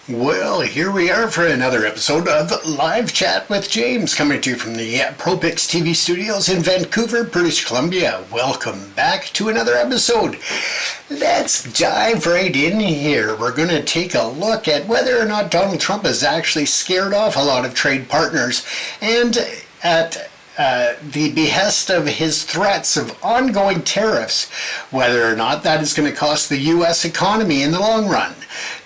Well, here we are for another episode of Live Chat with James, coming to you from the ProPix TV studios in Vancouver, British Columbia. Welcome back to another episode. Let's dive right in here. We're going to take a look at whether or not Donald Trump has actually scared off a lot of trade partners, and at the behest of his threats of ongoing tariffs, whether or not that is going to cost the U.S. economy in the long run.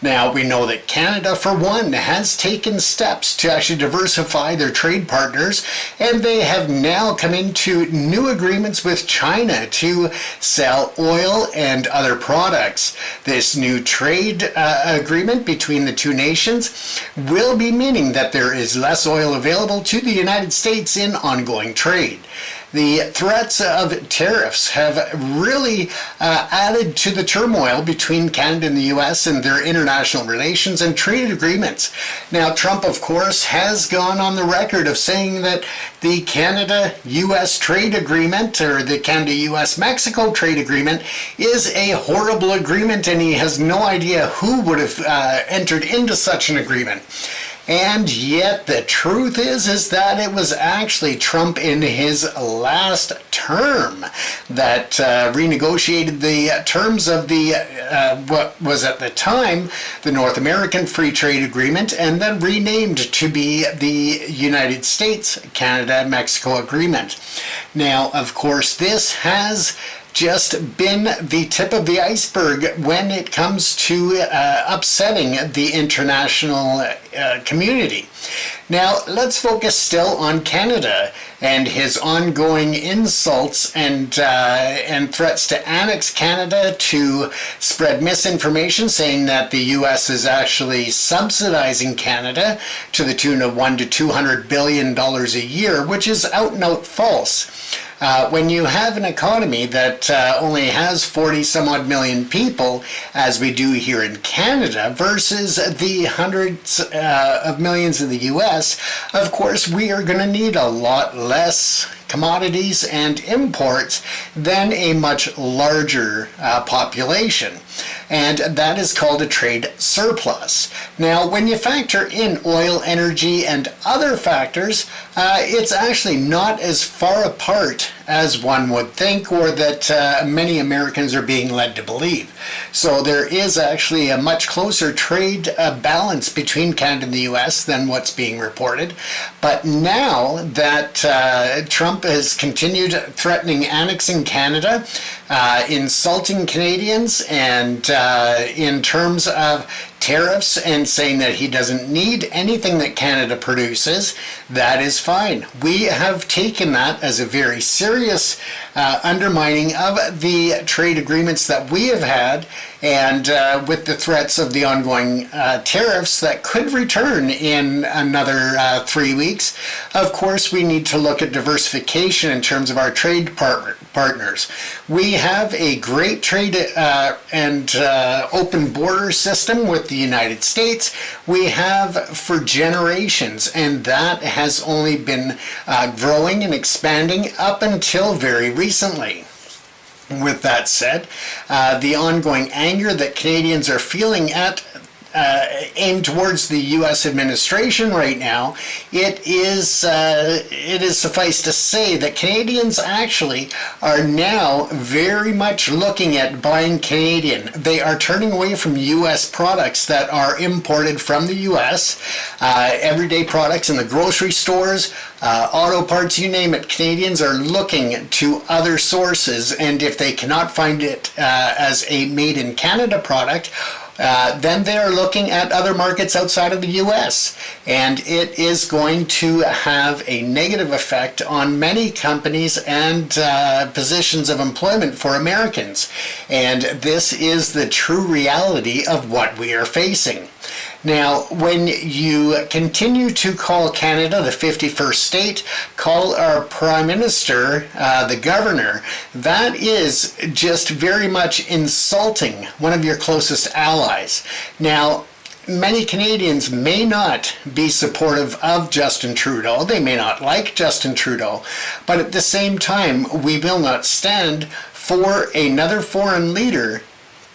Now, we know that Canada, for one, has taken steps to actually diversify their trade partners, and they have now come into new agreements with China to sell oil and other products. This new trade agreement between the two nations will be meaning that there is less oil available to the United States in ongoing trade. The threats of tariffs have really added to the turmoil between Canada and the U.S. and their international relations and trade agreements. Now, Trump, of course, has gone on the record of saying that the Canada-U.S. trade agreement, or the Canada-U.S.-Mexico trade agreement, is a horrible agreement, and he has no idea who would have entered into such an agreement. And yet the truth is that it was actually Trump in his last term that renegotiated the terms of the what was at the time the North American Free Trade Agreement, and then renamed to be the United States-Canada-Mexico Agreement. Now, of course, this has just been the tip of the iceberg when it comes to upsetting the international community. Now, let's focus still on Canada and his ongoing insults and threats to annex Canada, to spread misinformation saying that the U.S. is actually subsidizing Canada to the tune of $100 to $200 billion a year, which is out and out false. When you have an economy that only has 40 some odd million people, as we do here in Canada, versus the hundreds of millions in the U.S., of course, we are going to need a lot less commodities and imports than a much larger population. And that is called a trade surplus. Now, when you factor in oil, energy, and other factors, it's actually not as far apart as one would think, or that many Americans are being led to believe. So there is actually a much closer trade balance between Canada and the U.S. than what's being reported. But now that Trump has continued threatening annexing Canada, insulting Canadians, and in terms of tariffs, and saying that he doesn't need anything that Canada produces, that is fine. We have taken that as a very serious undermining of the trade agreements that we have had, and with the threats of the ongoing tariffs that could return in another 3 weeks. Of course, we need to look at diversification in terms of our trade partners. We have a great trade and open border system with the United States. We have for generations, and that has only been growing and expanding up until very recently. With that said, the ongoing anger that Canadians are feeling at aimed towards the U.S. administration right now, it is suffice to say that Canadians actually are now very much looking at buying Canadian. They are turning away from U.S. products that are imported from the U.S. Everyday products in the grocery stores, auto parts, you name it. Canadians are looking to other sources, and if they cannot find it as a made in Canada product, then they are looking at other markets outside of the U.S. And it is going to have a negative effect on many companies and positions of employment for Americans. And this is the true reality of what we are facing. Now, when you continue to call Canada the 51st state, call our Prime Minister the governor, that is just very much insulting one of your closest allies. Now, many Canadians may not be supportive of Justin Trudeau. They may not like Justin Trudeau. But at the same time, we will not stand for another foreign leader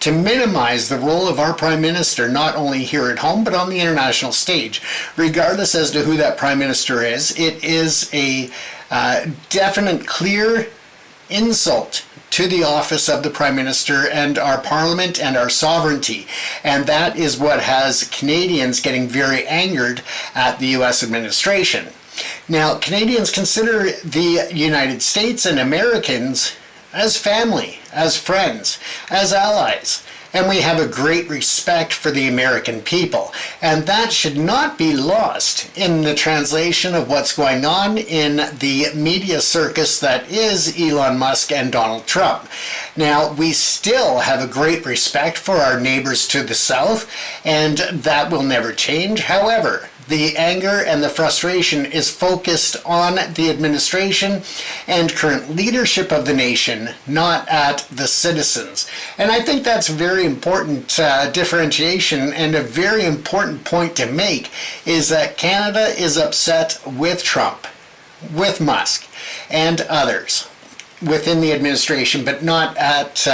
to minimize the role of our Prime Minister, not only here at home, but on the international stage. Regardless as to who that Prime Minister is, it is a definite, clear insult to the office of the Prime Minister and our Parliament and our sovereignty. And that is what has Canadians getting very angered at the U.S. administration. Now, Canadians consider the United States and Americans as family, as friends, as allies. And we have a great respect for the American people. And that should not be lost in the translation of what's going on in the media circus that is Elon Musk and Donald Trump. Now, we still have a great respect for our neighbors to the south, and that will never change. However, the anger and the frustration is focused on the administration and current leadership of the nation, not at the citizens. And I think that's a very important differentiation, and a very important point to make is that Canada is upset with Trump, with Musk, and others within the administration, but not at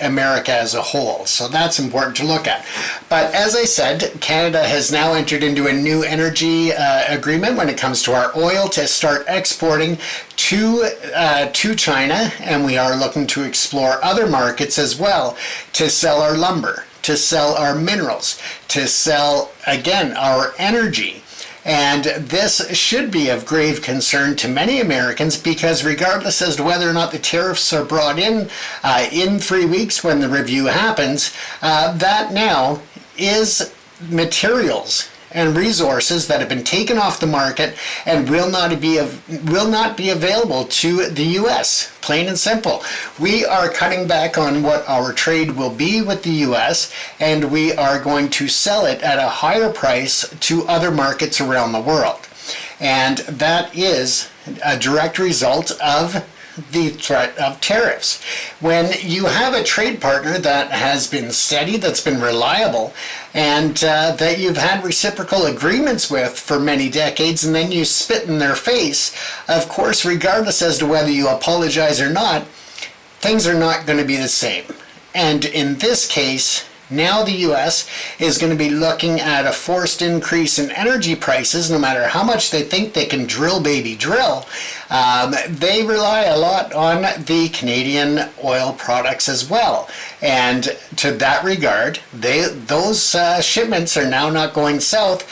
America as a whole. So that's important to look at. But as I said, Canada has now entered into a new energy agreement when it comes to our oil to start exporting to China, and we are looking to explore other markets as well to sell our lumber, to sell our minerals, to sell, again, our energy. And this should be of grave concern to many Americans, because regardless as to whether or not the tariffs are brought in 3 weeks when the review happens, that now is materials and resources that have been taken off the market and will not be available to the U.S. Plain and simple. We are cutting back on what our trade will be with the U.S., and we are going to sell it at a higher price to other markets around the world. And that is a direct result of the threat of tariffs. When you have a trade partner that has been steady, that's been reliable, and that you've had reciprocal agreements with for many decades, and then you spit in their face, of course, regardless as to whether you apologize or not, things are not going to be the same. And in this case, now the U.S. is going to be looking at a forced increase in energy prices. No matter how much they think they can drill, baby, drill, they rely a lot on the Canadian oil products as well. And to that regard, those shipments are now not going south.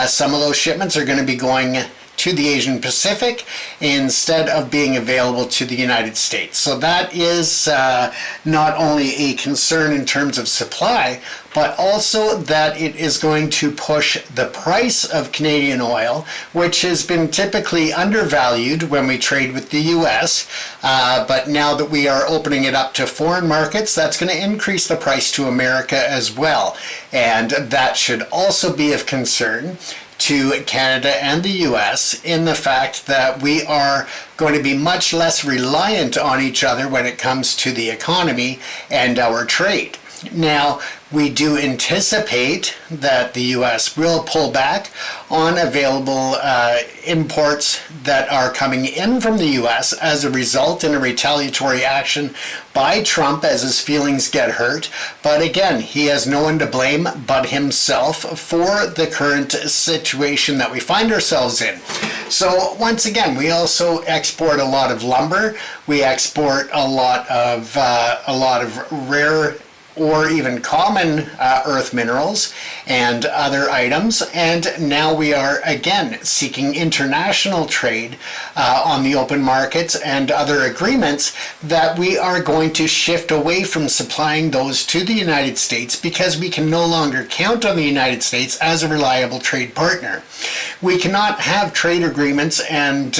Some of those shipments are going to be going to the Asian Pacific instead of being available to the United States. So that is not only a concern in terms of supply, but also that it is going to push the price of Canadian oil, which has been typically undervalued when we trade with the US. But now that we are opening it up to foreign markets, that's going to increase the price to America as well. And that should also be of concern to Canada and the US in the fact that we are going to be much less reliant on each other when it comes to the economy and our trade. Now, we do anticipate that the U.S. will pull back on available imports that are coming in from the U.S. as a result in a retaliatory action by Trump as his feelings get hurt. But again, he has no one to blame but himself for the current situation that we find ourselves in. So once again, we also export a lot of lumber. We export a lot of rare or even common earth minerals and other items. And now we are again seeking international trade on the open markets and other agreements that we are going to shift away from supplying those to the United States, because we can no longer count on the United States as a reliable trade partner. We cannot have trade agreements and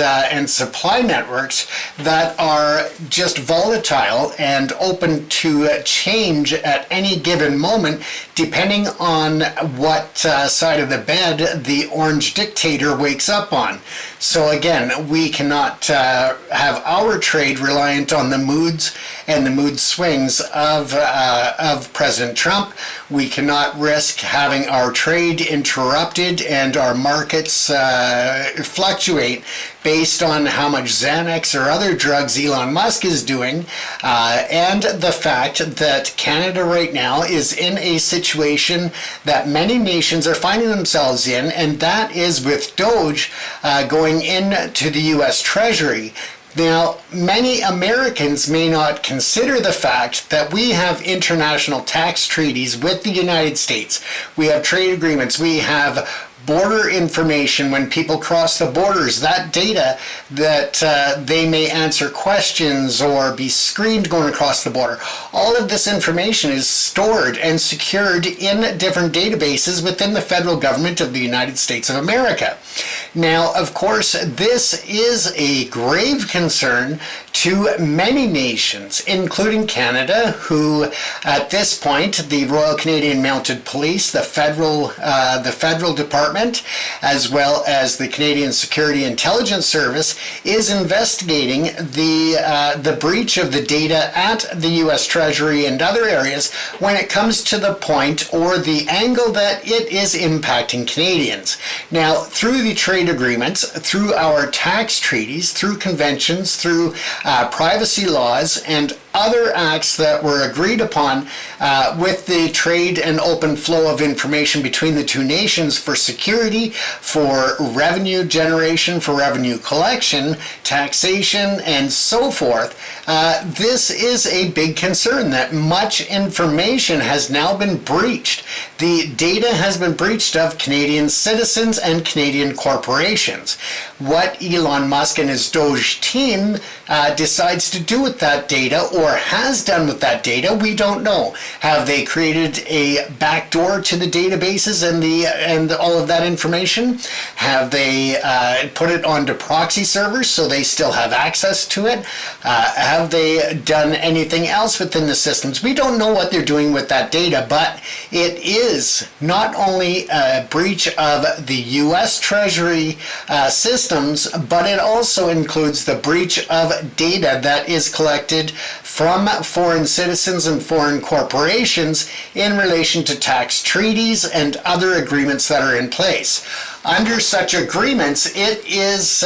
supply networks that are just volatile and open to change at any given moment, depending on what side of the bed the orange dictator wakes up on. So again, we cannot have our trade reliant on the moods and the mood swings of President Trump. We cannot risk having our trade interrupted and our markets fluctuate based on how much Xanax or other drugs Elon Musk is doing, and the fact that Canada right now is in a situation that many nations are finding themselves in, and that is with Doge going into the U.S. Treasury. Now, many Americans may not consider the fact that we have international tax treaties with the United States. We have trade agreements. We have border information when people cross the borders, that data that they may answer questions or be screened going across the border. All of this information is stored and secured in different databases within the federal government of the United States of America. Now, of course, this is a grave concern to many nations, including Canada, who at this point, the Royal Canadian Mounted Police, the federal department, as well as the Canadian Security Intelligence Service, is investigating the breach of the data at the U.S. Treasury and other areas when it comes to the point or the angle that it is impacting Canadians. Now, through the trade agreements, through our tax treaties, through conventions, through privacy laws, and other acts that were agreed upon with the trade and open flow of information between the two nations for security, for revenue generation, for revenue collection, taxation, and so forth. This is a big concern that much information has now been breached. The data has been breached of Canadian citizens and Canadian corporations. What Elon Musk and his Doge team decides to do with that data or has done with that data, we don't know. Have they created a backdoor to the databases and all of that information? Have they put it onto proxy servers so they still have access to it? Have they done anything else within the systems? We don't know what they're doing with that data, but it is not only a breach of the U.S. Treasury systems, but it also includes the breach of data that is collected from foreign citizens and foreign corporations in relation to tax treaties and other agreements that are in place. Under such agreements, it is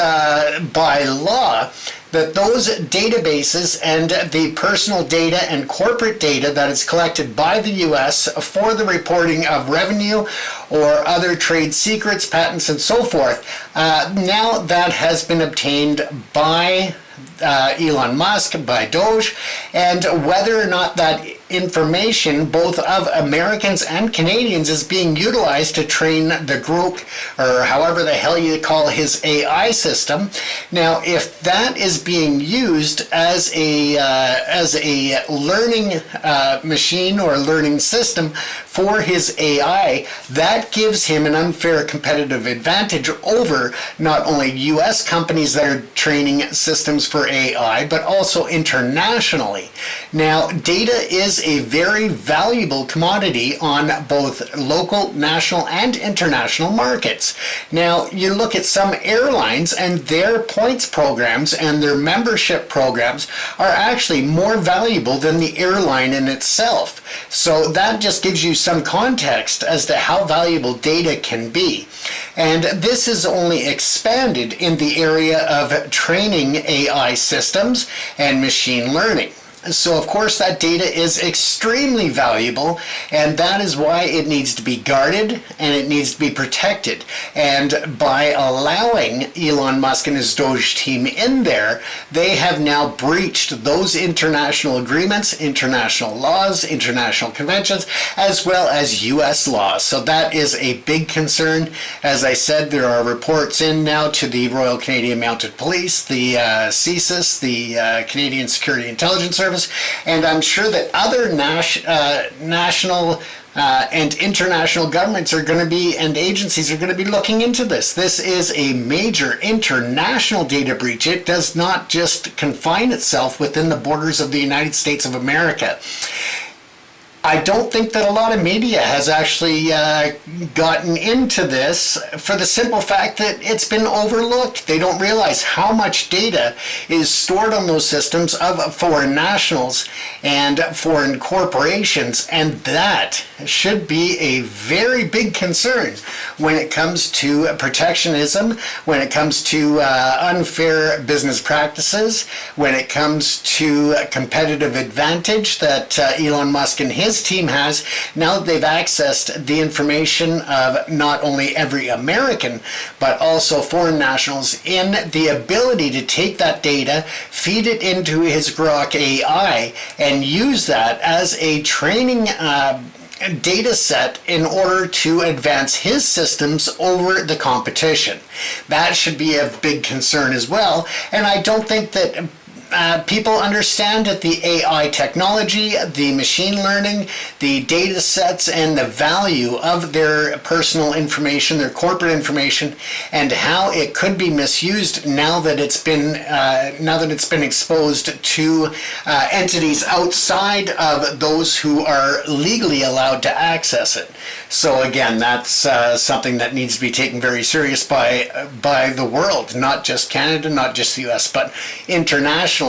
by law that those databases and the personal data and corporate data that is collected by the U.S. for the reporting of revenue or other trade secrets, patents, and so forth, now that has been obtained by Elon Musk, by Doge, and whether or not that information, both of Americans and Canadians, is being utilized to train the Grok, or however the hell you call his AI system. Now, if that is being used as a learning machine or learning system for his AI, that gives him an unfair competitive advantage over not only U.S. companies that are training systems for AI, but also internationally. Now, data is a very valuable commodity on both local, national, and international markets. Now, you look at some airlines and their points programs and their membership programs are actually more valuable than the airline in itself. So that just gives you some context as to how valuable data can be. And this is only expanded in the area of training AI systems and machine learning. So, of course, that data is extremely valuable, and that is why it needs to be guarded and it needs to be protected. And by allowing Elon Musk and his Doge team in there, they have now breached those international agreements, international laws, international conventions, as well as U.S. laws. So that is a big concern. As I said, there are reports in now to the Royal Canadian Mounted Police, the CSIS, the Canadian Security Intelligence Service, and I'm sure that other national and international governments are going to be, and agencies are going to be looking into this. This is a major international data breach. It does not just confine itself within the borders of the United States of America. I don't think that a lot of media has actually gotten into this for the simple fact that it's been overlooked. They don't realize how much data is stored on those systems of foreign nationals and foreign corporations, and that should be a very big concern when it comes to protectionism, when it comes to unfair business practices, when it comes to competitive advantage that Elon Musk and his team has now that they've accessed the information of not only every American but also foreign nationals, in the ability to take that data, feed it into his Grok AI, and use that as a training data set in order to advance his systems over the competition. That should be a big concern as well, and I don't think that people understand that the AI technology, the machine learning, the data sets, and the value of their personal information, their corporate information, and how it could be misused now that it's been exposed to entities outside of those who are legally allowed to access it. So again, that's something that needs to be taken very serious by the world, not just Canada, not just the US, but internationally.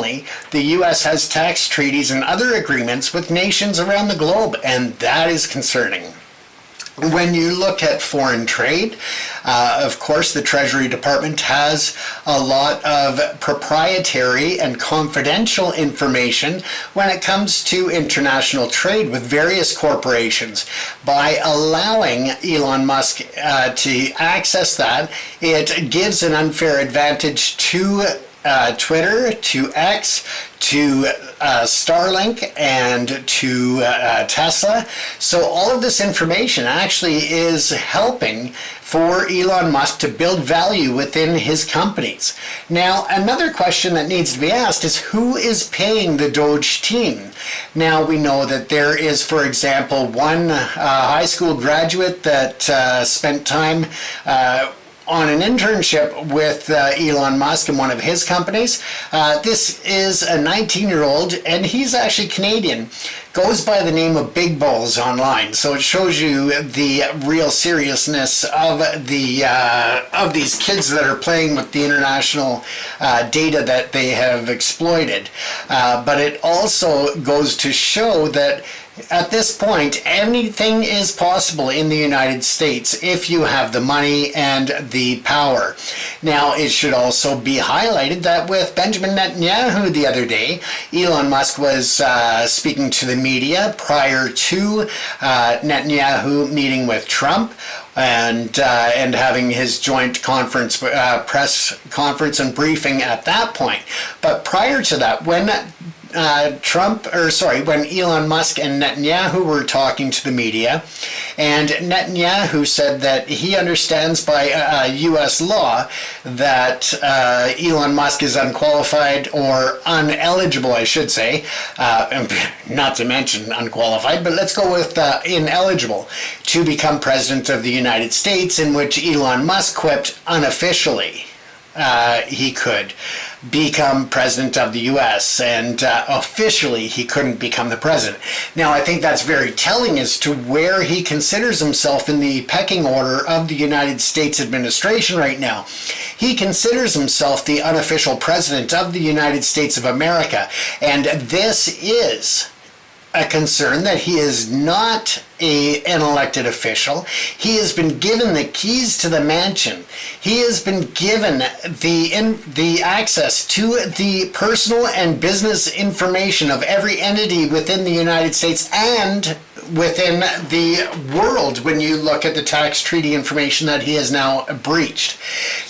The U.S. has tax treaties and other agreements with nations around the globe, and that is concerning. When you look at foreign trade, of course, the Treasury Department has a lot of proprietary and confidential information when it comes to international trade with various corporations. By allowing Elon Musk to access that, it gives an unfair advantage to Twitter, to X, to Starlink, and to Tesla. So all of this information actually is helping for Elon Musk to build value within his companies. Now, another question that needs to be asked is who is paying the Doge team? Now, we know that there is, for example, one high school graduate that spent time on an internship with Elon Musk in one of his companies. This is a 19-year-old, and he's actually Canadian. Goes by the name of Big Balls online, so it shows you the real seriousness of these kids that are playing with the international data that they have exploited. But it also goes to show that at this point, anything is possible in the United States if you have the money and the power. Now, it should also be highlighted that with Benjamin Netanyahu the other day, Elon Musk was speaking to the media prior to Netanyahu meeting with Trump and having his joint conference, press conference and briefing at that point. But prior to that, when when Elon Musk and Netanyahu were talking to the media, and Netanyahu said that he understands by U.S. law that Elon Musk is unqualified or uneligible, I should say, not to mention unqualified, but let's go with ineligible to become president of the United States, in which Elon Musk quipped unofficially he could become president of the U.S. and officially he couldn't become the president. Now, I think that's very telling as to where he considers himself in the pecking order of the United States administration right now. He considers himself the unofficial president of the United States of America, and this is a concern that he is not an elected official. He has been given the keys to the mansion. He has been given the access to the personal and business information of every entity within the United States and within the world when you look at the tax treaty information that he has now breached.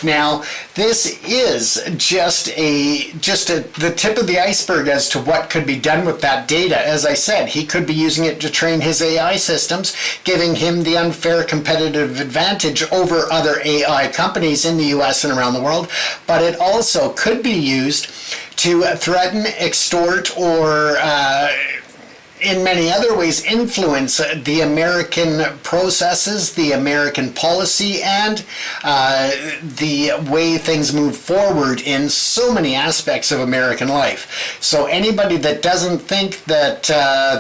Now, this is just the tip of the iceberg as to what could be done with that data. As I said, he could be using it to train his AI systems, giving him the unfair competitive advantage over other AI companies in the US and around the world, but it also could be used to threaten, extort, or in many other ways influence the American processes, the American policy, and the way things move forward in so many aspects of American life. So anybody that doesn't think that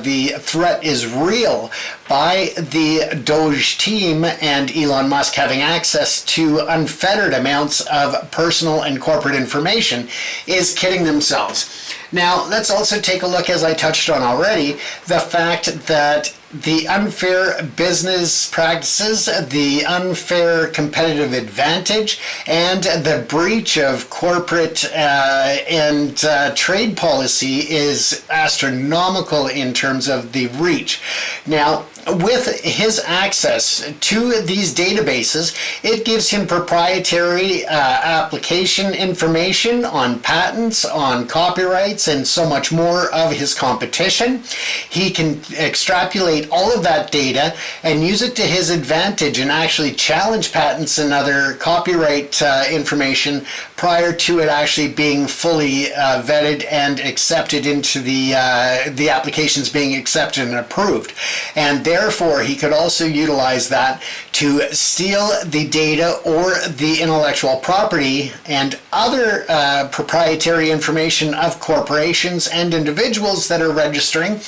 the threat is real by the Doge team and Elon Musk having access to unfettered amounts of personal and corporate information is kidding themselves. Now, let's also take a look, as I touched on already, the fact that the unfair business practices, the unfair competitive advantage, and the breach of corporate and trade policy is astronomical in terms of the reach. Now, with his access to these databases, it gives him proprietary application information on patents, on copyrights, and so much more of his competition. He can extrapolate all of that data and use it to his advantage and actually challenge patents and other copyright information prior to it actually being fully vetted and accepted into the applications being accepted and approved. And therefore, he could also utilize that to steal the data or the intellectual property and other proprietary information of corporations and individuals that are registering.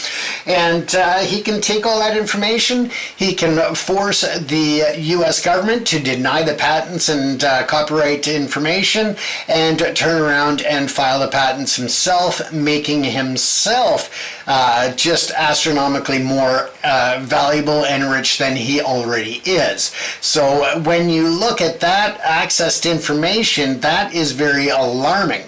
And he can take all that information. He can force the U.S. government to deny the patents and copyright information and turn around and file the patents himself, making himself just astronomically more valuable and rich than he already is. So when you look at that access to information, that is very alarming.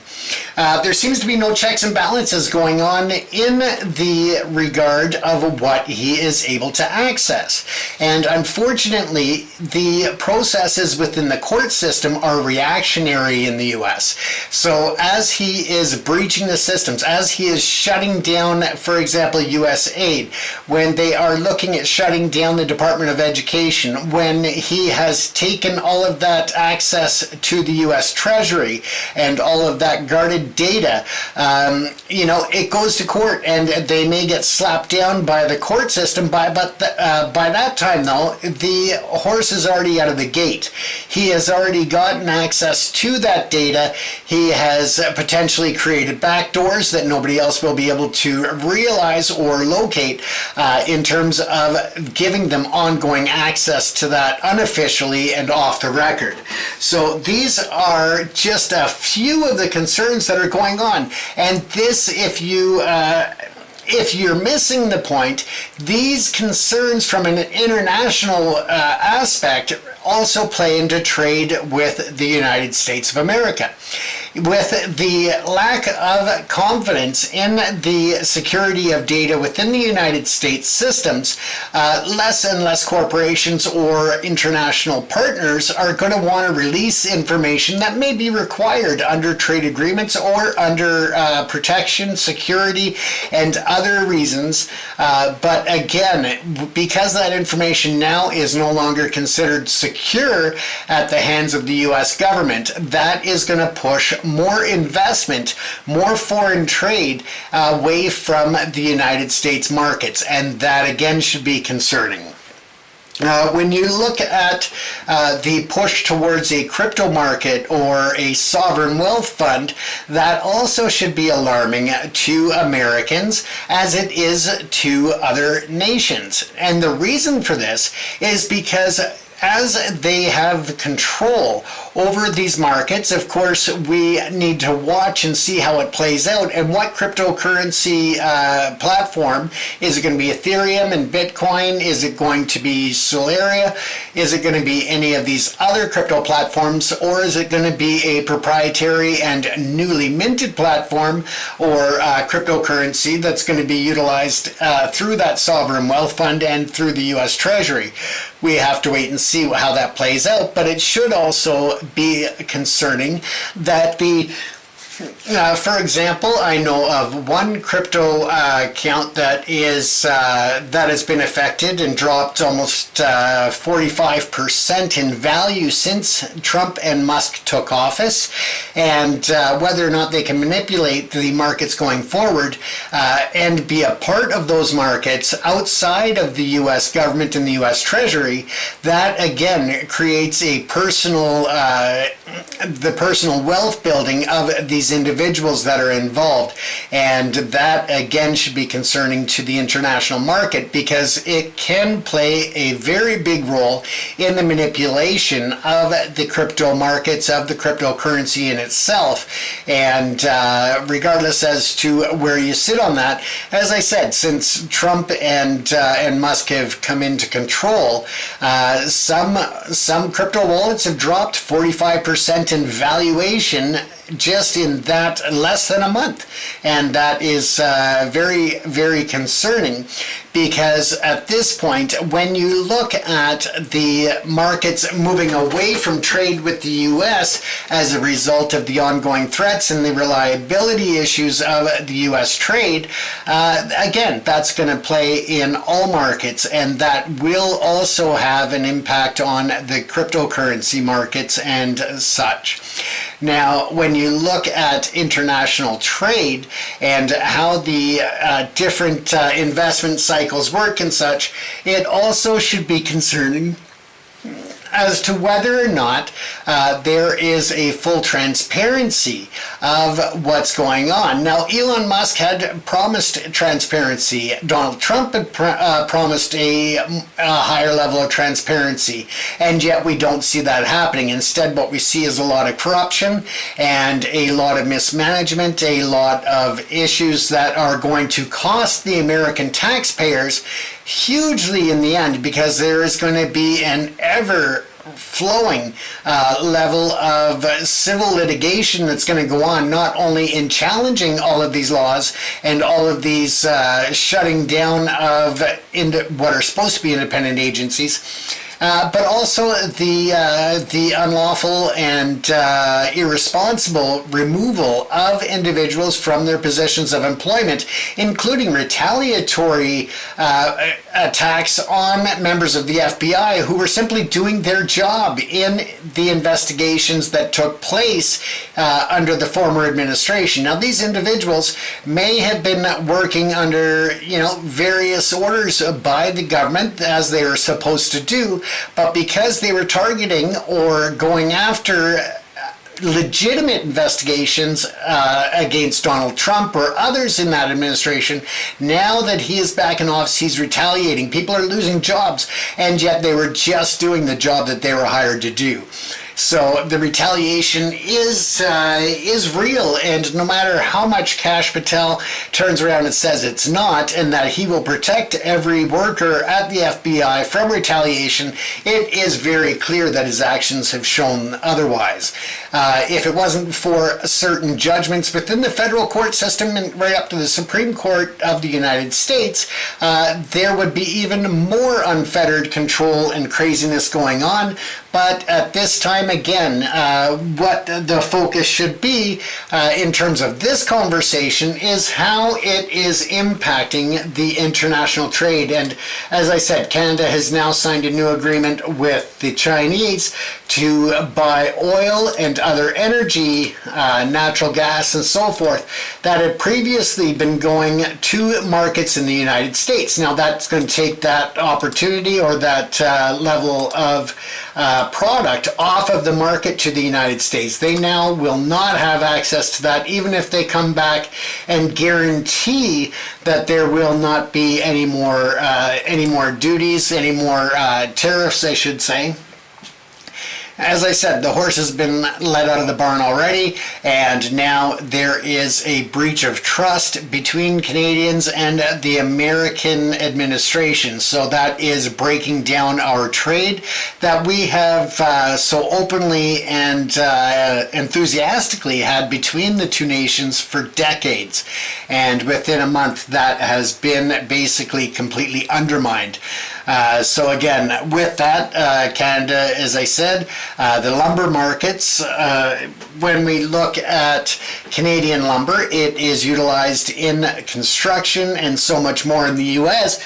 There seems to be no checks and balances going on in the regard of what he is able to access. And unfortunately, the processes within the court system are reactionary in the U.S. So as he is breaching the systems, as he is shutting down, for example, U.S. aid, when they are looking at shutting down the Department of Education, when he has taken all of that access to the U.S. Treasury and all of that guarded data, it goes to court and they may get slapped down by the court system, but by that time, though, the horse is already out of the gate. He has already gotten access to that data. He has potentially created backdoors that nobody else will be able to realize or locate in terms of giving them ongoing access to that unofficially and off the record. So these are just a few of the concerns that are going on. And this, if you're missing the point, these concerns from an international aspect also play into trade with the United States of America. With the lack of confidence in the security of data within the United States systems, less and less corporations or international partners are going to want to release information that may be required under trade agreements or under protection, security, and other reasons. But again, because that information now is no longer considered secure at the hands of the U.S. government, that is going to push more investment, more foreign trade away from the United States markets, and that again should be concerning. When you look at the push towards a crypto market or a sovereign wealth fund, that also should be alarming to Americans as it is to other nations. And the reason for this is because as they have control over these markets, of course, we need to watch and see how it plays out and what cryptocurrency platform. Is it going to be Ethereum and Bitcoin? Is it going to be Solera? Is it going to be any of these other crypto platforms? Or is it going to be a proprietary and newly minted platform or cryptocurrency that's going to be utilized through that sovereign wealth fund and through the U.S. Treasury? We have to wait and see how that plays out, but it should also be concerning that the For example, I know of one crypto account that has been affected and dropped almost 45% in value since Trump and Musk took office. And whether or not they can manipulate the markets going forward and be a part of those markets outside of the U.S. government and the U.S. Treasury, that again creates a personal wealth building of these individuals that are involved, and that again should be concerning to the international market because it can play a very big role in the manipulation of the crypto markets, of the cryptocurrency in itself. And regardless as to where you sit on that, as I said, since Trump and Musk have come into control, some crypto wallets have dropped 45% in valuation just in that less than a month. And that is very, very concerning because at this point, when you look at the markets moving away from trade with the U.S. as a result of the ongoing threats and the reliability issues of the U.S. trade, again, that's going to play in all markets, and that will also have an impact on the cryptocurrency markets and such. Now, when you look at international trade and how the different investment cycles work and such, it also should be concerning as to whether or not there is a full transparency of what's going on. Now, Elon Musk had promised transparency. Donald Trump had promised a higher level of transparency, and yet we don't see that happening. Instead, what we see is a lot of corruption and a lot of mismanagement, a lot of issues that are going to cost the American taxpayers hugely in the end, because there is going to be an ever-flowing level of civil litigation that's going to go on, not only in challenging all of these laws and all of these shutting down of what are supposed to be independent agencies, but also the unlawful and irresponsible removal of individuals from their positions of employment, including retaliatory attacks on members of the FBI who were simply doing their job in the investigations that took place under the former administration. Now, these individuals may have been working under, various orders by the government as they were supposed to do, but because they were targeting or going after legitimate investigations against Donald Trump or others in that administration, now that he is back in office, he's retaliating. People are losing jobs, and yet they were just doing the job that they were hired to do. So the retaliation is real, and no matter how much Kash Patel turns around and says it's not, and that he will protect every worker at the FBI from retaliation, it is very clear that his actions have shown otherwise. If it wasn't for certain judgments within the federal court system and right up to the Supreme Court of the United States, there would be even more unfettered control and craziness going on. But at this time, again, what the focus should be in terms of this conversation is how it is impacting the international trade. And as I said, Canada has now signed a new agreement with the Chinese to buy oil and other energy, natural gas and so forth, that had previously been going to markets in the United States. Now that's going to take that opportunity or that level of product off of the market to the United States. They now will not have access to that, even if they come back and guarantee that there will not be any more duties, any more tariffs, I should say. As I said, the horse has been let out of the barn already, and now there is a breach of trust between Canadians and the American administration. So that is breaking down our trade that we have so openly and enthusiastically had between the two nations for decades. And within a month, that has been basically completely undermined. So again, with that, Canada, as I said, the lumber markets, when we look at Canadian lumber, it is utilized in construction and so much more in the U.S.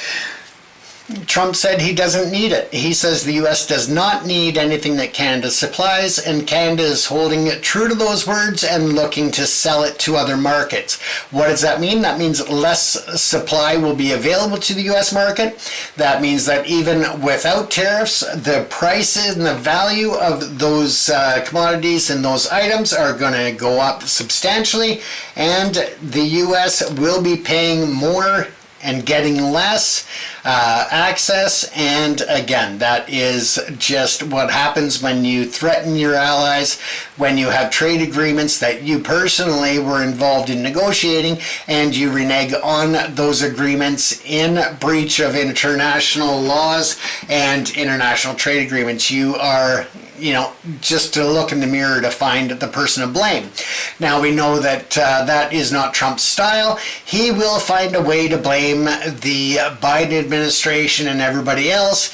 Trump said he doesn't need it. He says the U.S. does not need anything that Canada supplies, and Canada is holding true to those words and looking to sell it to other markets. What does that mean? That means less supply will be available to the U.S. market. That means that even without tariffs, the prices and the value of those commodities and those items are going to go up substantially, and the U.S. will be paying more and getting less access. And again, that is just what happens when you threaten your allies, when you have trade agreements that you personally were involved in negotiating, and you renege on those agreements in breach of international laws and international trade agreements. You are, just to look in the mirror to find the person to blame. Now, we know that that is not Trump's style. He will find a way to blame the Biden administration and everybody else.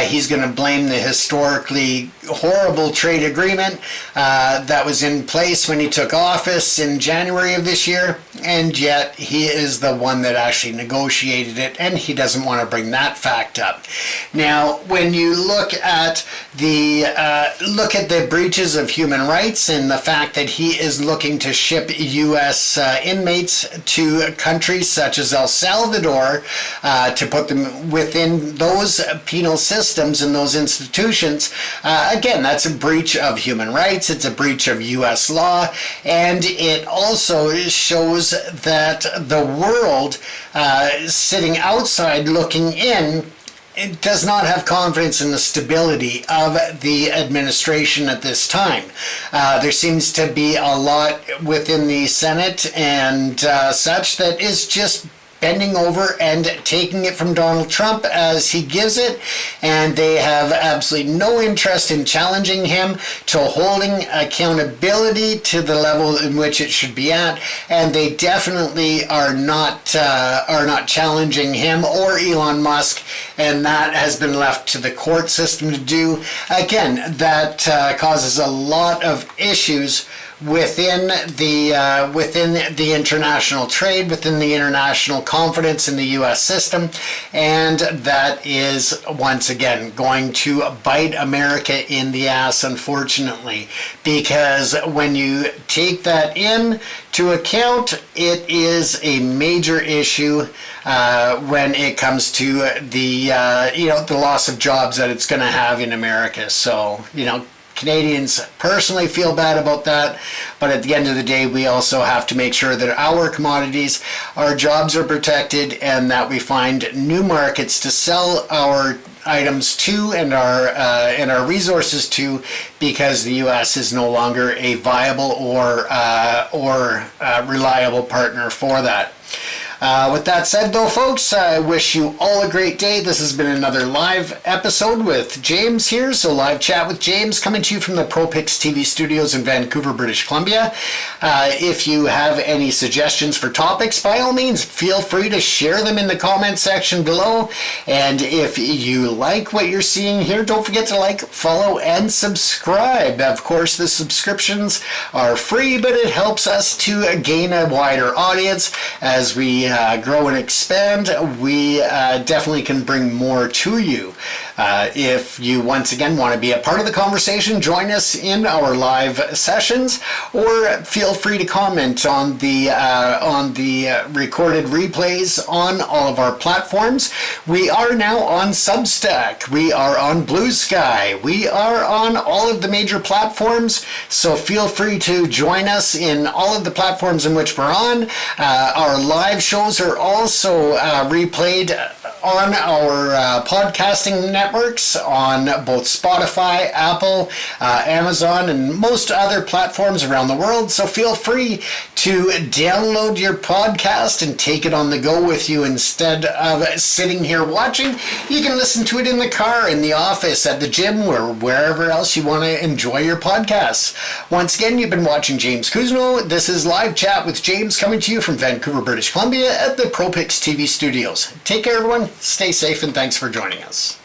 He's going to blame the historically horrible trade agreement that was in place when he took office in January of this year, and yet he is the one that actually negotiated it, and he doesn't want to bring that fact up. Now, when you look at the breaches of human rights and the fact that he is looking to ship U.S. Inmates to countries such as El Salvador to put them within those penal systems and those institutions, again, that's a breach of human rights. It's a breach of U.S. law, and it also shows that the world sitting outside looking in, it does not have confidence in the stability of the administration at this time. There seems to be a lot within the Senate and such that is just bending over and taking it from Donald Trump as he gives it, and they have absolutely no interest in challenging him to holding accountability to the level in which it should be at, and they definitely are not challenging him or Elon Musk, and that has been left to the court system to do. Again, that causes a lot of issues within the international trade, within the international confidence in the U.S. system, and that is once again going to bite America in the ass, unfortunately, because when you take that into account, it is a major issue when it comes to the the loss of jobs that it's going to have in America. So Canadians personally feel bad about that, but at the end of the day, we also have to make sure that our commodities, our jobs are protected, and that we find new markets to sell our items to and our resources to, because the U.S. is no longer a viable or reliable partner for that. With that said, though, folks, I wish you all a great day. This has been another live episode with James here. So live chat with James coming to you from the ProPix TV studios in Vancouver, British Columbia. If you have any suggestions for topics, by all means, feel free to share them in the comment section below. And if you like what you're seeing here, don't forget to like, follow, and subscribe. Of course, the subscriptions are free, but it helps us to gain a wider audience as we grow and expand. We definitely can bring more to you. If you once again want to be a part of the conversation, join us in our live sessions, or feel free to comment on the recorded replays on all of our platforms. We are now on Substack. We are on Blue Sky. We are on all of the major platforms, so feel free to join us in all of the platforms in which we're on. Our live shows are also replayed on our podcasting networks on both Spotify, Apple, Amazon, and most other platforms around the world. So feel free to download your podcast and take it on the go with you instead of sitting here watching. You can listen to it in the car, in the office, at the gym, or wherever else you want to enjoy your podcasts. Once again, you've been watching James Kuzno. This is Live Chat with James coming to you from Vancouver, British Columbia at the ProPix TV studios. Take care, everyone. stay safe, and thanks for joining us.